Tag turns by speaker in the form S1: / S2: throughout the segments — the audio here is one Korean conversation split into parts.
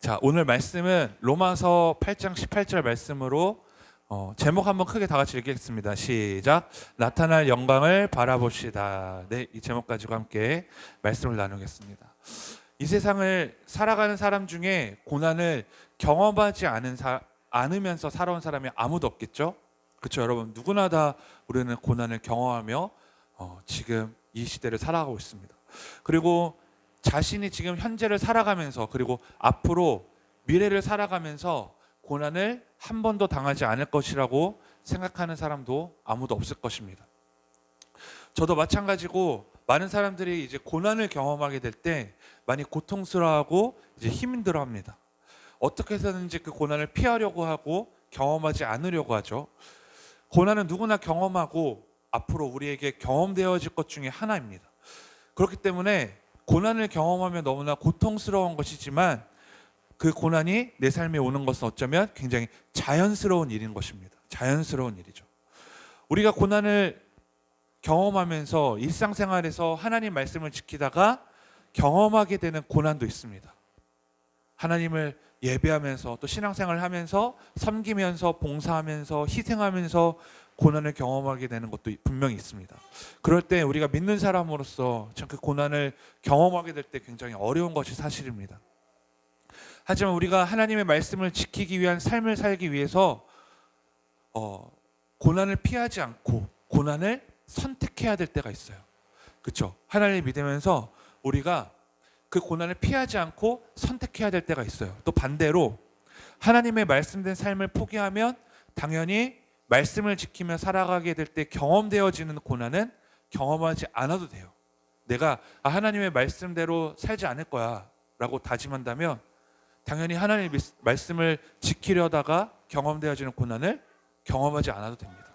S1: 자, 오늘 말씀은 로마서 8장 18절 말씀으로 제목 한번 크게 다 같이 읽겠습니다. 시작. 나타날 영광을 바라봅시다. 네, 이 제목 가지고 함께 말씀을 나누겠습니다. 이 세상을 살아가는 사람 중에 고난을 경험하지 않으면서 살아온 사람이 아무도 없겠죠? 그렇죠, 여러분. 누구나 다 우리는 고난을 경험하며 지금 이 시대를 살아가고 있습니다. 그리고 자신이 지금 현재를 살아가면서 그리고 앞으로 미래를 살아가면서 고난을 한 번도 당하지 않을 것이라고 생각하는 사람도 아무도 없을 것입니다. 저도 마찬가지고 많은 사람들이 이제 고난을 경험하게 될 때 많이 고통스러워하고 이제 힘들어합니다. 어떻게 해서든지 그 고난을 피하려고 하고 경험하지 않으려고 하죠. 고난은 누구나 경험하고 앞으로 우리에게 경험되어질 것 중에 하나입니다. 그렇기 때문에 고난을 경험하면 너무나 고통스러운 것이지만 그 고난이 내 삶에 오는 것은 어쩌면 굉장히 자연스러운 일인 것입니다. 자연스러운 일이죠. 우리가 고난을 경험하면서 일상생활에서 하나님 말씀을 지키다가 경험하게 되는 고난도 있습니다. 하나님을 예배하면서 또 신앙생활을 하면서 섬기면서 봉사하면서 희생하면서 고난을 경험하게 되는 것도 분명히 있습니다. 그럴 때 우리가 믿는 사람으로서 참 그 고난을 경험하게 될 때 굉장히 어려운 것이 사실입니다. 하지만 우리가 하나님의 말씀을 지키기 위한 삶을 살기 위해서 고난을 피하지 않고 고난을 선택해야 될 때가 있어요. 그렇죠? 하나님을 믿으면서 우리가 그 고난을 피하지 않고 선택해야 될 때가 있어요. 또 반대로 하나님의 말씀된 삶을 포기하면 당연히 말씀을 지키며 살아가게 될 때 경험되어지는 고난은 경험하지 않아도 돼요. 내가 하나님의 말씀대로 살지 않을 거야 라고 다짐한다면 당연히 하나님의 말씀을 지키려다가 경험되어지는 고난을 경험하지 않아도 됩니다.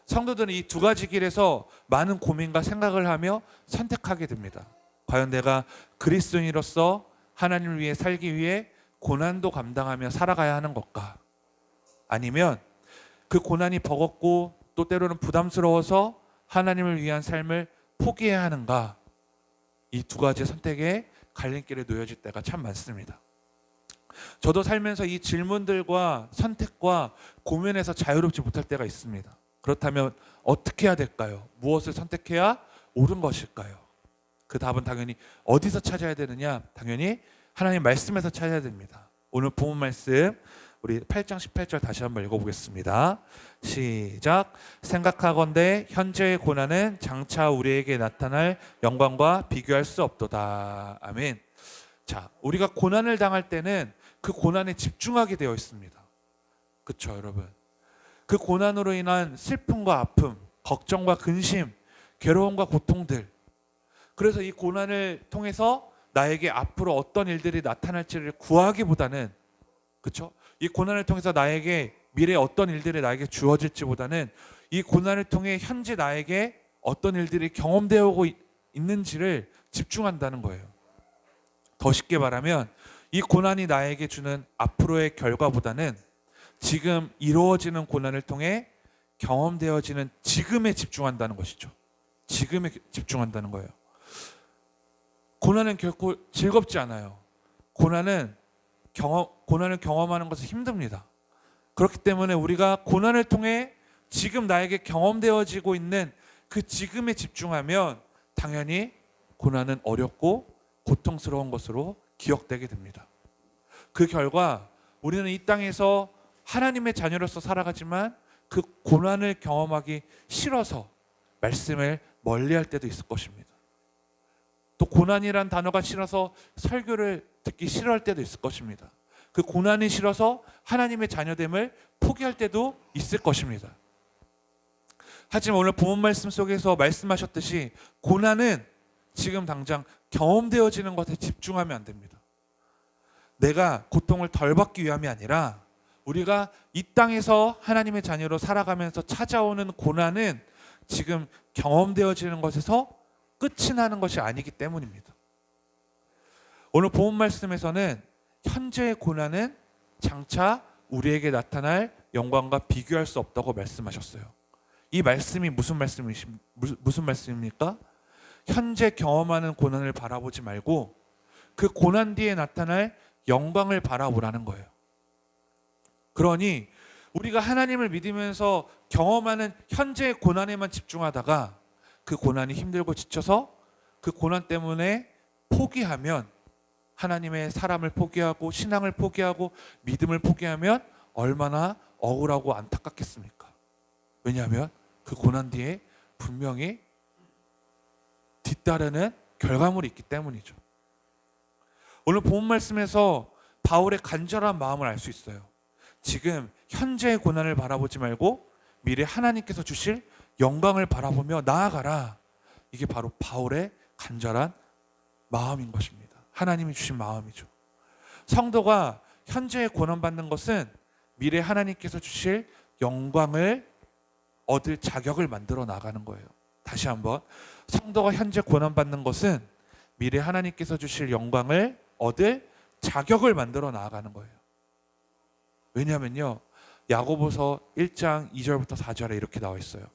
S1: 성도들은 이 두 가지 길에서 많은 고민과 생각을 하며 선택하게 됩니다. 과연 내가 그리스도인으로서 하나님을 위해 살기 위해 고난도 감당하며 살아가야 하는 것과 아니면 그 고난이 버겁고 또 때로는 부담스러워서 하나님을 위한 삶을 포기해야 하는가, 이 두 가지 선택에 갈림길에 놓여질 때가 참 많습니다. 저도 살면서 이 질문들과 선택과 고민에서 자유롭지 못할 때가 있습니다. 그렇다면 어떻게 해야 될까요? 무엇을 선택해야 옳은 것일까요? 그 답은 당연히 어디서 찾아야 되느냐? 당연히 하나님 말씀에서 찾아야 됩니다. 오늘 본문 말씀 우리 8장 18절 다시 한번 읽어보겠습니다. 시작. 생각하건대 현재의 고난은 장차 우리에게 나타날 영광과 비교할 수 없도다. 아멘. 자, 우리가 고난을 당할 때는 그 고난에 집중하게 되어 있습니다. 그렇죠, 여러분? 그 고난으로 인한 슬픔과 아픔, 걱정과 근심, 괴로움과 고통들, 그래서 이 고난을 통해서 나에게 앞으로 어떤 일들이 나타날지를 구하기보다는, 그렇죠? 이 고난을 통해서 나에게 미래에 어떤 일들이 나에게 주어질지보다는 이 고난을 통해 현재 나에게 어떤 일들이 경험되어 오고 있는지를 집중한다는 거예요. 더 쉽게 말하면 이 고난이 나에게 주는 앞으로의 결과보다는 지금 이루어지는 고난을 통해 경험되어지는 지금에 집중한다는 것이죠. 지금에 집중한다는 거예요. 고난은 결코 즐겁지 않아요. 고난을 경험하는 것은 힘듭니다. 그렇기 때문에 우리가 고난을 통해 지금 나에게 경험되어지고 있는 그 지금에 집중하면 당연히 고난은 어렵고 고통스러운 것으로 기억되게 됩니다. 그 결과 우리는 이 땅에서 하나님의 자녀로서 살아가지만 그 고난을 경험하기 싫어서 말씀을 멀리할 때도 있을 것입니다. 또 고난이란 단어가 싫어서 설교를 듣기 싫어할 때도 있을 것입니다. 그 고난이 싫어서 하나님의 자녀됨을 포기할 때도 있을 것입니다. 하지만 오늘 본문 말씀 속에서 말씀하셨듯이 고난은 지금 당장 경험되어지는 것에 집중하면 안 됩니다. 내가 고통을 덜 받기 위함이 아니라 우리가 이 땅에서 하나님의 자녀로 살아가면서 찾아오는 고난은 지금 경험되어지는 것에서 끝이 나는 것이 아니기 때문입니다. 오늘 본문 말씀에서는 현재의 고난은 장차 우리에게 나타날 영광과 비교할 수 없다고 말씀하셨어요. 이 말씀이 무슨 말씀입니까? 현재 경험하는 고난을 바라보지 말고 그 고난 뒤에 나타날 영광을 바라보라는 거예요. 그러니 우리가 하나님을 믿으면서 경험하는 현재의 고난에만 집중하다가 그 고난이 힘들고 지쳐서 그 고난 때문에 포기하면, 하나님의 사람을 포기하고 신앙을 포기하고 믿음을 포기하면 얼마나 억울하고 안타깝겠습니까? 왜냐하면 그 고난 뒤에 분명히 뒤따르는 결과물이 있기 때문이죠. 오늘 본 말씀에서 바울의 간절한 마음을 알 수 있어요. 지금 현재의 고난을 바라보지 말고 미래 하나님께서 주실 영광을 바라보며 나아가라. 이게 바로 바울의 간절한 마음인 것입니다. 하나님이 주신 마음이죠. 성도가 현재의 고난받는 것은 미래 하나님께서 주실 영광을 얻을 자격을 만들어 나가는 거예요. 다시 한번, 성도가 현재 고난받는 것은 미래 하나님께서 주실 영광을 얻을 자격을 만들어 나가는 거예요. 왜냐하면요, 야고보서 1장 2절부터 4절에 이렇게 나와 있어요.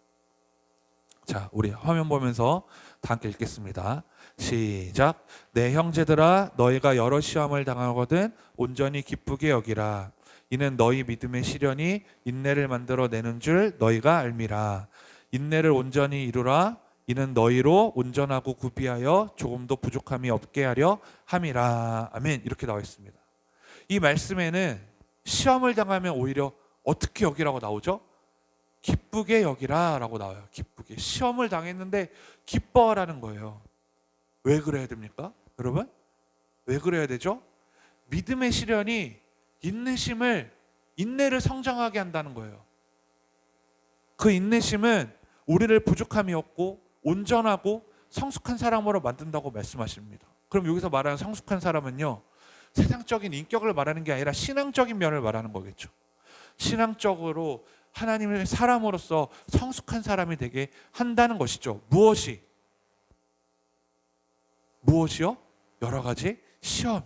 S1: 자, 우리 화면 보면서 다 함께 읽겠습니다. 시작. 내 형제들아, 너희가 여러 시험을 당하거든 온전히 기쁘게 여기라. 이는 너희 믿음의 시련이 인내를 만들어 내는 줄 너희가 알미라. 인내를 온전히 이루라. 이는 너희로 온전하고 구비하여 조금도 부족함이 없게 하려 함이라. 아멘. 이렇게 나와 있습니다. 이 말씀에는 시험을 당하면 오히려 어떻게 여기라고 나오죠? 기쁘게 여기라 라고 나와요. 기쁘게. 시험을 당했는데 기뻐하라는 거예요. 왜 그래야 됩니까? 여러분? 왜 그래야 되죠? 믿음의 시련이 인내를 성장하게 한다는 거예요. 그 인내심은 우리를 부족함이 없고 온전하고 성숙한 사람으로 만든다고 말씀하십니다. 그럼 여기서 말하는 성숙한 사람은요, 세상적인 인격을 말하는 게 아니라 신앙적인 면을 말하는 거겠죠. 신앙적으로 하나님의 사람으로서 성숙한 사람이 되게 한다는 것이죠. 무엇이요? 여러 가지 시험이.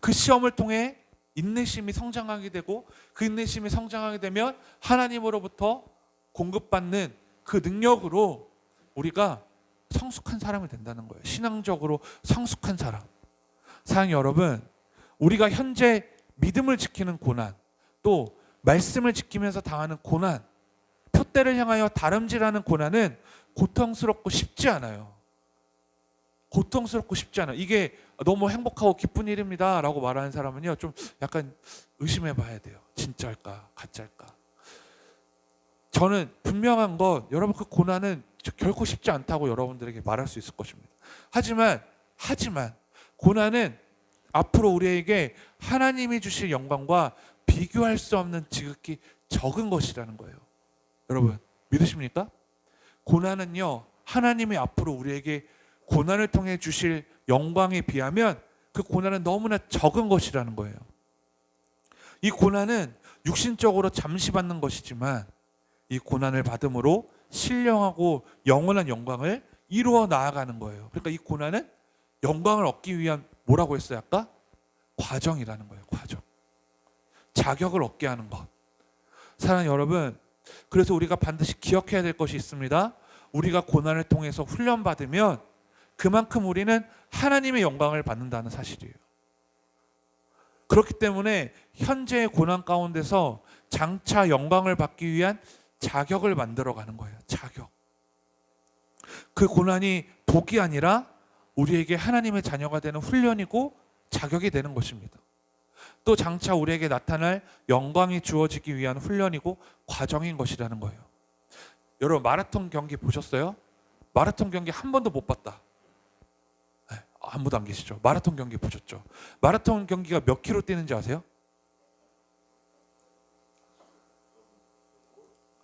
S1: 그 시험을 통해 인내심이 성장하게 되고, 그 인내심이 성장하게 되면 하나님으로부터 공급받는 그 능력으로 우리가 성숙한 사람이 된다는 거예요. 신앙적으로 성숙한 사람. 사랑하는 여러분, 우리가 현재 믿음을 지키는 고난, 또 말씀을 지키면서 당하는 고난, 표대를 향하여 다름질하는 고난은 고통스럽고 쉽지 않아요. 고통스럽고 쉽지 않아요. 이게 너무 행복하고 기쁜 일입니다 라고 말하는 사람은요, 좀 약간 의심해 봐야 돼요. 진짜일까 가짜일까. 저는 분명한 건, 여러분, 그 고난은 결코 쉽지 않다고 여러분들에게 말할 수 있을 것입니다. 하지만 고난은 앞으로 우리에게 하나님이 주실 영광과 비교할 수 없는 지극히 적은 것이라는 거예요. 여러분, 믿으십니까? 고난은요, 하나님이 앞으로 우리에게 고난을 통해 주실 영광에 비하면 그 고난은 너무나 적은 것이라는 거예요. 이 고난은 육신적으로 잠시 받는 것이지만 이 고난을 받음으로 신령하고 영원한 영광을 이루어 나아가는 거예요. 그러니까 이 고난은 영광을 얻기 위한, 뭐라고 했어요 아까? 과정이라는 거예요. 과정. 자격을 얻게 하는 것. 사랑하는 여러분, 그래서 우리가 반드시 기억해야 될 것이 있습니다. 우리가 고난을 통해서 훈련받으면 그만큼 우리는 하나님의 영광을 받는다는 사실이에요. 그렇기 때문에 현재의 고난 가운데서 장차 영광을 받기 위한 자격을 만들어가는 거예요. 자격. 그 고난이 독이 아니라 우리에게 하나님의 자녀가 되는 훈련이고 자격이 되는 것입니다. 또 장차 우리에게 나타날 영광이 주어지기 위한 훈련이고 과정인 것이라는 거예요. 여러분, 마라톤 경기 보셨어요? 마라톤 경기 한 번도 못 봤다. 네, 아무도 안 계시죠? 마라톤 경기 보셨죠? 마라톤 경기가 몇 킬로 뛰는지 아세요?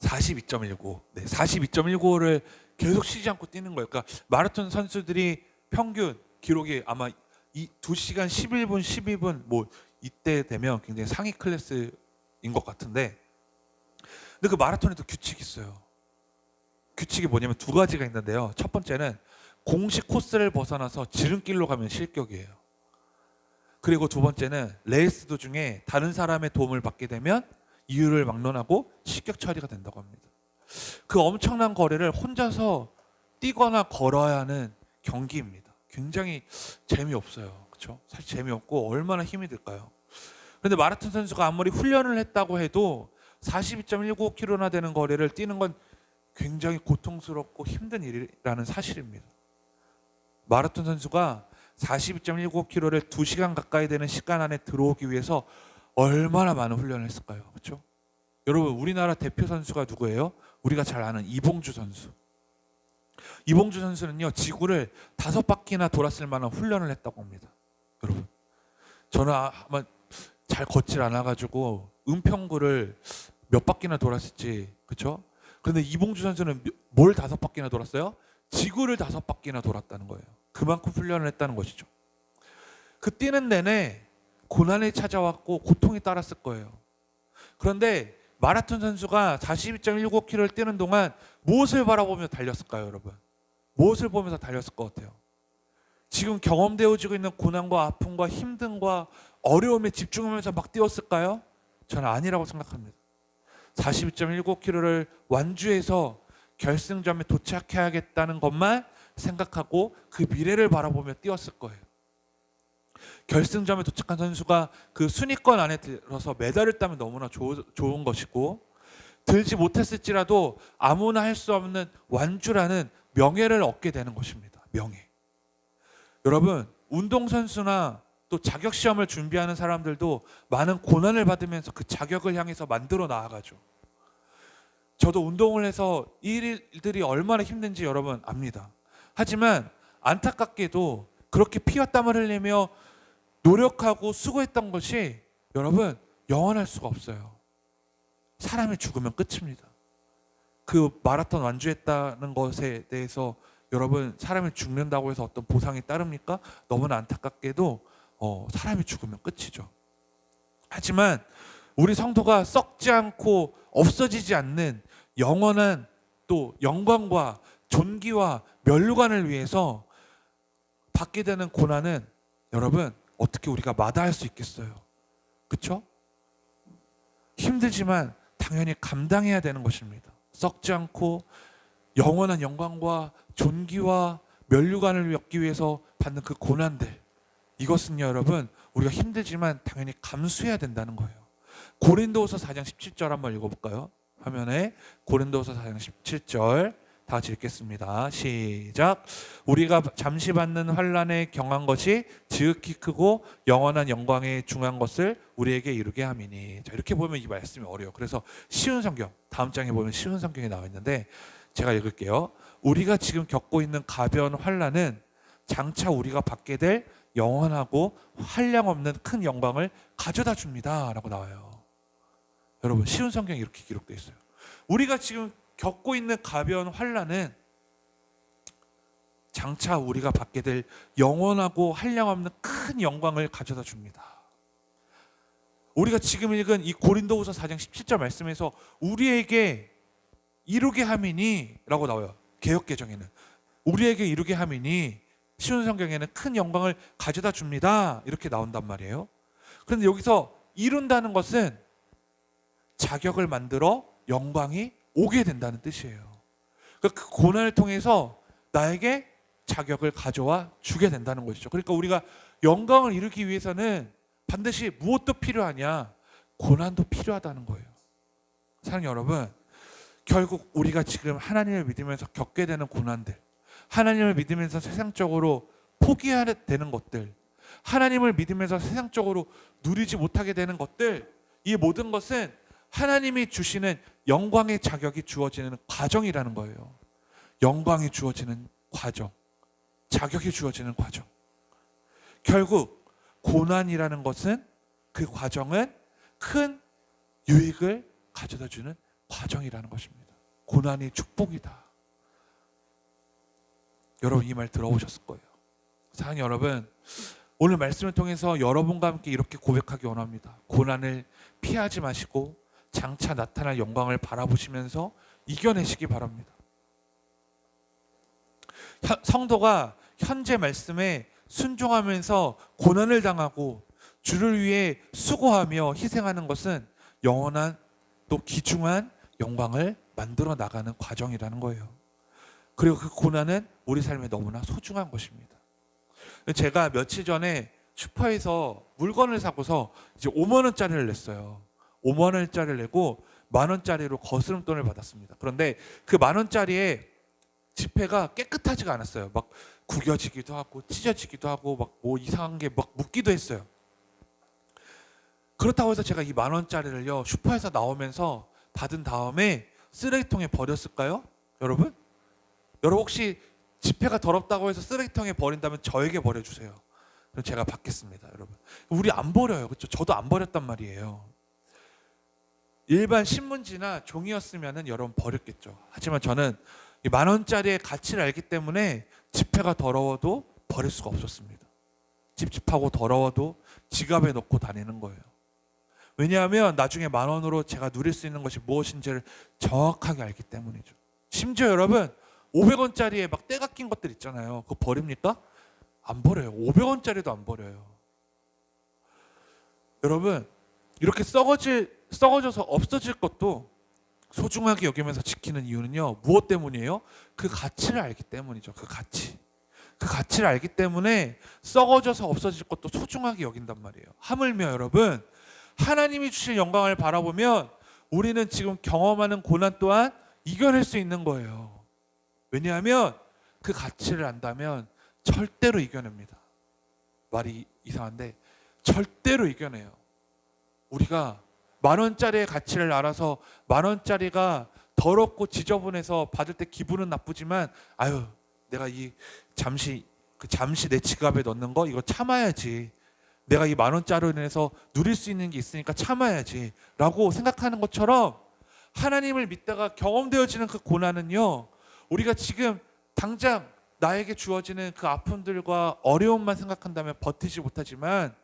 S1: 42.19. 네, 42.19를 계속 쉬지 않고 뛰는 거예요. 그러니까 마라톤 선수들이 평균 기록이 아마 2시간 11분, 12분 뭐 이때 되면 굉장히 상위 클래스인 것 같은데, 근데 그 마라톤에도 규칙이 있어요. 규칙이 뭐냐면 두 가지가 있는데요. 첫 번째는 공식 코스를 벗어나서 지름길로 가면 실격이에요. 그리고 두 번째는 레이스 도중에 다른 사람의 도움을 받게 되면 이유를 막론하고 실격 처리가 된다고 합니다. 그 엄청난 거리를 혼자서 뛰거나 걸어야 하는 경기입니다. 굉장히 재미없어요. 그렇죠? 사실 재미없고 얼마나 힘이 들까요? 그런데 마라톤 선수가 아무리 훈련을 했다고 해도 42.195km나 되는 거리를 뛰는 건 굉장히 고통스럽고 힘든 일이라는 사실입니다. 마라톤 선수가 42.195km를 2시간 가까이 되는 시간 안에 들어오기 위해서 얼마나 많은 훈련을 했을까요? 그렇죠? 여러분, 우리나라 대표 선수가 누구예요? 우리가 잘 아는 이봉주 선수. 이봉주 선수는요, 지구를 5바퀴나 돌았을 만한 훈련을 했다고 합니다. 여러분, 저는 아마 잘 걷질 않아가지고 은평구를 몇 바퀴나 돌았을지, 그렇죠? 그런데 이봉주 선수는 뭘 5바퀴나 돌았어요? 지구를 5바퀴나 돌았다는 거예요. 그만큼 훈련을 했다는 것이죠. 그 뛰는 내내 고난이 찾아왔고 고통이 따랐을 거예요. 그런데 마라톤 선수가 42.195km를 뛰는 동안 무엇을 바라보며 달렸을까요, 여러분? 무엇을 보면서 달렸을 것 같아요? 지금 경험되어지고 있는 고난과 아픔과 힘듦과 어려움에 집중하면서 막 뛰었을까요? 저는 아니라고 생각합니다. 42.195km를 완주해서 결승점에 도착해야겠다는 것만 생각하고 그 미래를 바라보며 뛰었을 거예요. 결승점에 도착한 선수가 그 순위권 안에 들어서 메달을 따면 너무나 좋은 것이고, 들지 못했을지라도 아무나 할 수 없는 완주라는 명예를 얻게 되는 것입니다. 명예. 여러분, 운동선수나 또 자격시험을 준비하는 사람들도 많은 고난을 받으면서 그 자격을 향해서 만들어 나아가죠. 저도 운동을 해서 이 일들이 얼마나 힘든지 여러분 압니다. 하지만 안타깝게도 그렇게 피와 땀을 흘리며 노력하고 수고했던 것이 여러분 영원할 수가 없어요. 사람이 죽으면 끝입니다. 그 마라톤 완주했다는 것에 대해서 여러분, 사람이 죽는다고 해서 어떤 보상이 따릅니까? 너무나 안타깝게도 사람이 죽으면 끝이죠. 하지만 우리 성도가 썩지 않고 없어지지 않는 영원한 또 영광과 존귀와 면류관을 위해서 받게 되는 고난은 여러분 어떻게 우리가 마다할 수 있겠어요? 그렇죠? 힘들지만 당연히 감당해야 되는 것입니다. 썩지 않고 영원한 영광과 존귀와 면류관을 얻기 위해서 받는 그 고난들, 이것은요 여러분 우리가 힘들지만 당연히 감수해야 된다는 거예요. 고린도후서 4장 17절 한번 읽어볼까요? 화면에 고린도후서 4장 17절 다 같이 읽겠습니다. 시작. 우리가 잠시 받는 환난에 경한 것이 지극히 크고 영원한 영광에 중한 것을 우리에게 이루게 함이니. 자, 이렇게 보면 이 말씀이 어려워요. 그래서 쉬운 성경, 다음 장에 보면 쉬운 성경이 나와 있는데 제가 읽을게요. 우리가 지금 겪고 있는 가벼운 환난은 장차 우리가 받게 될 영원하고 한량없는 큰 영광을 가져다 줍니다 라고 나와요. 여러분, 쉬운 성경에 이렇게 기록되어 있어요. 우리가 지금 겪고 있는 가벼운 환난은 장차 우리가 받게 될 영원하고 한량없는 큰 영광을 가져다 줍니다. 우리가 지금 읽은 이 고린도후서 4장 17절 말씀에서 우리에게 이루게 함이니 라고 나와요. 개역개정에는 우리에게 이루게 함이니, 쉬운 성경에는 큰 영광을 가져다 줍니다 이렇게 나온단 말이에요. 그런데 여기서 이룬다는 것은 자격을 만들어 영광이 오게 된다는 뜻이에요. 그러니까 그 고난을 통해서 나에게 자격을 가져와 주게 된다는 것이죠. 그러니까 우리가 영광을 이루기 위해서는 반드시 무엇도 필요하냐? 고난도 필요하다는 거예요. 사랑하는 여러분, 결국 우리가 지금 하나님을 믿으면서 겪게 되는 고난들, 하나님을 믿으면서 세상적으로 포기해야 되는 것들, 하나님을 믿으면서 세상적으로 누리지 못하게 되는 것들, 이 모든 것은 하나님이 주시는 영광의 자격이 주어지는 과정이라는 거예요. 영광이 주어지는 과정, 자격이 주어지는 과정. 결국 고난이라는 것은, 그 과정은 큰 유익을 가져다 주는 과정이라는 것입니다. 고난이 축복이다. 여러분 이 말 들어보셨을 거예요. 사랑하는 여러분, 오늘 말씀을 통해서 여러분과 함께 이렇게 고백하기 원합니다. 고난을 피하지 마시고 장차 나타날 영광을 바라보시면서 이겨내시기 바랍니다. 성도가 현재 말씀에 순종하면서 고난을 당하고 주를 위해 수고하며 희생하는 것은 영원한 또 귀중한 영광을 만들어 나가는 과정이라는 거예요. 그리고 그 고난은 우리 삶에 너무나 소중한 것입니다. 제가 며칠 전에 슈퍼에서 물건을 사고서 이제 5만 원짜리를 냈어요. 5만 원짜리를 내고 1만 원짜리로 거스름돈을 받았습니다. 그런데 그 1만 원짜리에 지폐가 깨끗하지가 않았어요. 막 구겨지기도 하고 찢어지기도 하고 막 뭐 이상한 게 막 묻기도 했어요. 그렇다고 해서 제가 이 1만 원짜리를요 슈퍼에서 나오면서 받은 다음에 쓰레기통에 버렸을까요? 여러분? 여러분 혹시 지폐가 더럽다고 해서 쓰레기통에 버린다면 저에게 버려주세요. 그럼 제가 받겠습니다. 여러분, 우리 안 버려요. 그렇죠? 저도 안 버렸단 말이에요. 일반 신문지나 종이였으면 여러분 버렸겠죠. 하지만 저는 이 1만 원짜리의 가치를 알기 때문에 지폐가 더러워도 버릴 수가 없었습니다. 찝찝하고 더러워도 지갑에 넣고 다니는 거예요. 왜냐하면 나중에 1만 원으로 제가 누릴 수 있는 것이 무엇인지를 정확하게 알기 때문이죠. 심지어 여러분 500원짜리에 막 때가 낀 것들 있잖아요. 그거 버립니까? 안 버려요. 500원짜리도 안 버려요. 여러분 이렇게 썩어져서 없어질 것도 소중하게 여기면서 지키는 이유는요. 무엇 때문이에요? 그 가치를 알기 때문이죠. 그 가치를 알기 때문에 썩어져서 없어질 것도 소중하게 여긴단 말이에요. 하물며 여러분 하나님이 주신 영광을 바라보면 우리는 지금 경험하는 고난 또한 이겨낼 수 있는 거예요. 왜냐하면 그 가치를 안다면 절대로 이겨냅니다. 말이 이상한데 절대로 이겨내요. 우리가 1만 원짜리의 가치를 알아서 1만 원짜리가 더럽고 지저분해서 받을 때 기분은 나쁘지만 아유 내가 이 잠시 내 지갑에 넣는 거 이거 참아야지. 내가 이 1만 원짜리로 인해서 누릴 수 있는 게 있으니까 참아야지 라고 생각하는 것처럼 하나님을 믿다가 경험되어지는 그 고난은요 우리가 지금 당장 나에게 주어지는 그 아픔들과 어려움만 생각한다면 버티지 못하지만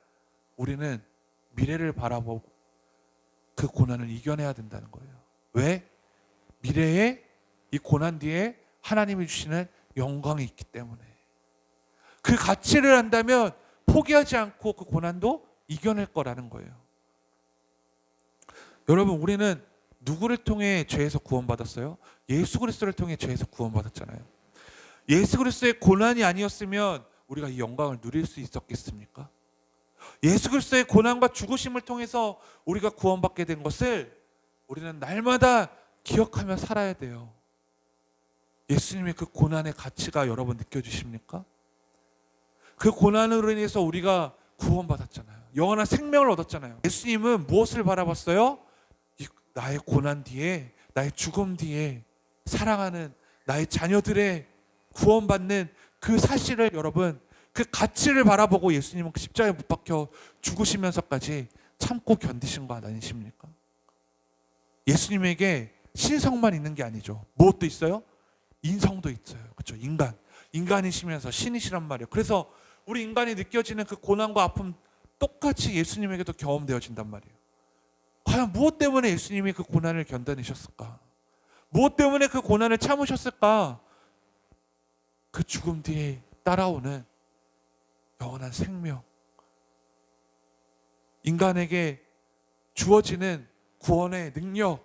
S1: 우리는 미래를 바라보고 그 고난을 이겨내야 된다는 거예요. 왜? 미래에 이 고난 뒤에 하나님이 주시는 영광이 있기 때문에. 그 가치를 안다면 포기하지 않고 그 고난도 이겨낼 거라는 거예요. 여러분 우리는 누구를 통해 죄에서 구원받았어요? 예수 그리스도를 통해 죄에서 구원받았잖아요. 예수 그리스도의 고난이 아니었으면 우리가 이 영광을 누릴 수 있었겠습니까? 예수 그리스도의 고난과 죽으심을 통해서 우리가 구원받게 된 것을 우리는 날마다 기억하며 살아야 돼요. 예수님의 그 고난의 가치가 여러분 느껴지십니까? 그 고난으로 인해서 우리가 구원받았잖아요. 영원한 생명을 얻었잖아요. 예수님은 무엇을 바라봤어요? 나의 고난 뒤에, 나의 죽음 뒤에 사랑하는 나의 자녀들의 구원받는 그 사실을 여러분 그 가치를 바라보고 예수님은 그 십자가에 못 박혀 죽으시면서까지 참고 견디신 거 아니십니까? 예수님에게 신성만 있는 게 아니죠. 무엇도 있어요? 인성도 있어요. 그렇죠? 인간이시면서 신이시란 말이에요. 그래서 우리 인간이 느껴지는 그 고난과 아픔 똑같이 예수님에게도 경험되어진단 말이에요. 과연 무엇 때문에 예수님이 그 고난을 견뎌내셨을까? 무엇 때문에 그 고난을 참으셨을까? 그 죽음 뒤에 따라오는 영원한 생명, 인간에게 주어지는 구원의 능력,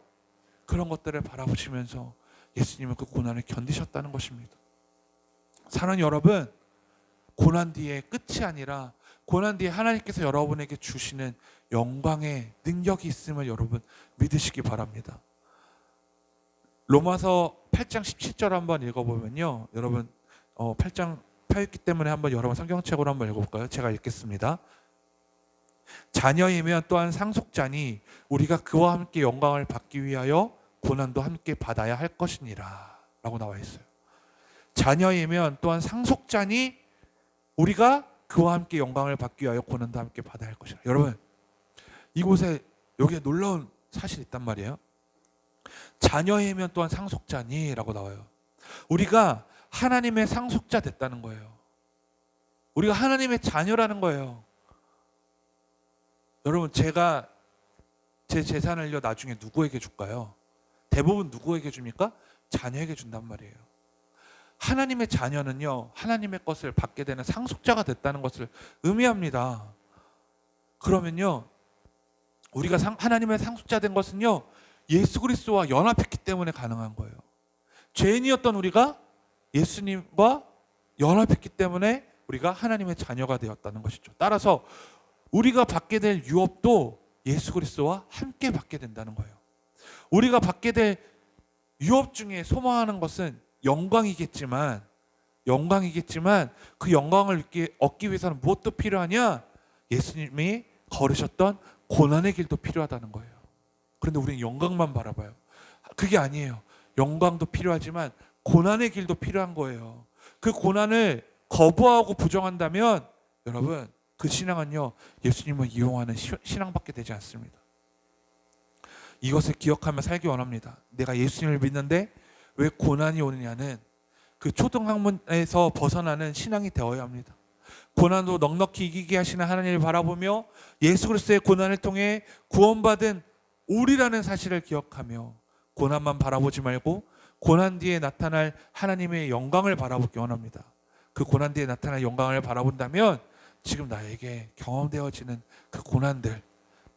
S1: 그런 것들을 바라보시면서 예수님은 그 고난을 견디셨다는 것입니다. 사랑하는 여러분, 고난 뒤에 끝이 아니라 고난 뒤에 하나님께서 여러분에게 주시는 영광의 능력이 있음을 여러분 믿으시기 바랍니다. 로마서 8장 17절 한번 읽어보면요, 여러분 8장 8기 때문에 한번 여러분 성경책으로 한번 읽어볼까요? 제가 읽겠습니다. 자녀이면 또한 상속자니 우리가 그와 함께 영광을 받기 위하여 고난도 함께 받아야 할 것이니라 라고 나와 있어요. 자녀이면 또한 상속자니 우리가 그와 함께 영광을 받기 위하여 고난도 함께 받아야 할 것이라. 여러분 이곳에 여기에 놀라운 사실이 있단 말이에요. 자녀이면 또한 상속자니 라고 나와요. 우리가 하나님의 상속자 됐다는 거예요. 우리가 하나님의 자녀라는 거예요. 여러분 제가 제 재산을요 나중에 누구에게 줄까요? 대부분 누구에게 줍니까? 자녀에게 준단 말이에요. 하나님의 자녀는요 하나님의 것을 받게 되는 상속자가 됐다는 것을 의미합니다. 그러면요 우리가 하나님의 상속자 된 것은요 예수 그리스도와 연합했기 때문에 가능한 거예요. 죄인이었던 우리가 예수님과 연합했기 때문에 우리가 하나님의 자녀가 되었다는 것이죠. 따라서 우리가 받게 될 유업도 예수 그리스도와 함께 받게 된다는 거예요. 우리가 받게 될 유업 중에 소망하는 것은 영광이겠지만 그 영광을 얻기 위해서는 무엇도 필요하냐? 예수님이 걸으셨던 고난의 길도 필요하다는 거예요. 그런데 우리는 영광만 바라봐요. 그게 아니에요. 영광도 필요하지만 고난의 길도 필요한 거예요. 그 고난을 거부하고 부정한다면 여러분, 그 신앙은요, 예수님을 이용하는 신앙밖에 되지 않습니다. 이것을 기억하며 살기 원합니다. 내가 예수님을 믿는데 왜 고난이 오느냐는 그 초등학문에서 벗어나는 신앙이 되어야 합니다. 고난도 넉넉히 이기게 하시는 하나님을 바라보며 예수 그리스도의 고난을 통해 구원받은 우리라는 사실을 기억하며 고난만 바라보지 말고 고난 뒤에 나타날 하나님의 영광을 바라보기 원합니다. 그 고난 뒤에 나타날 영광을 바라본다면 지금 나에게 경험되어지는 그 고난들,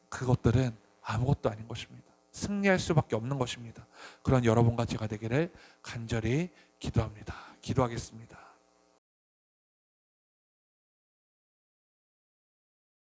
S1: 그것들은 아무것도 아닌 것입니다. 승리할 수밖에 없는 것입니다. 그런 여러분과 제가 되기를 간절히 기도합니다. 기도하겠습니다.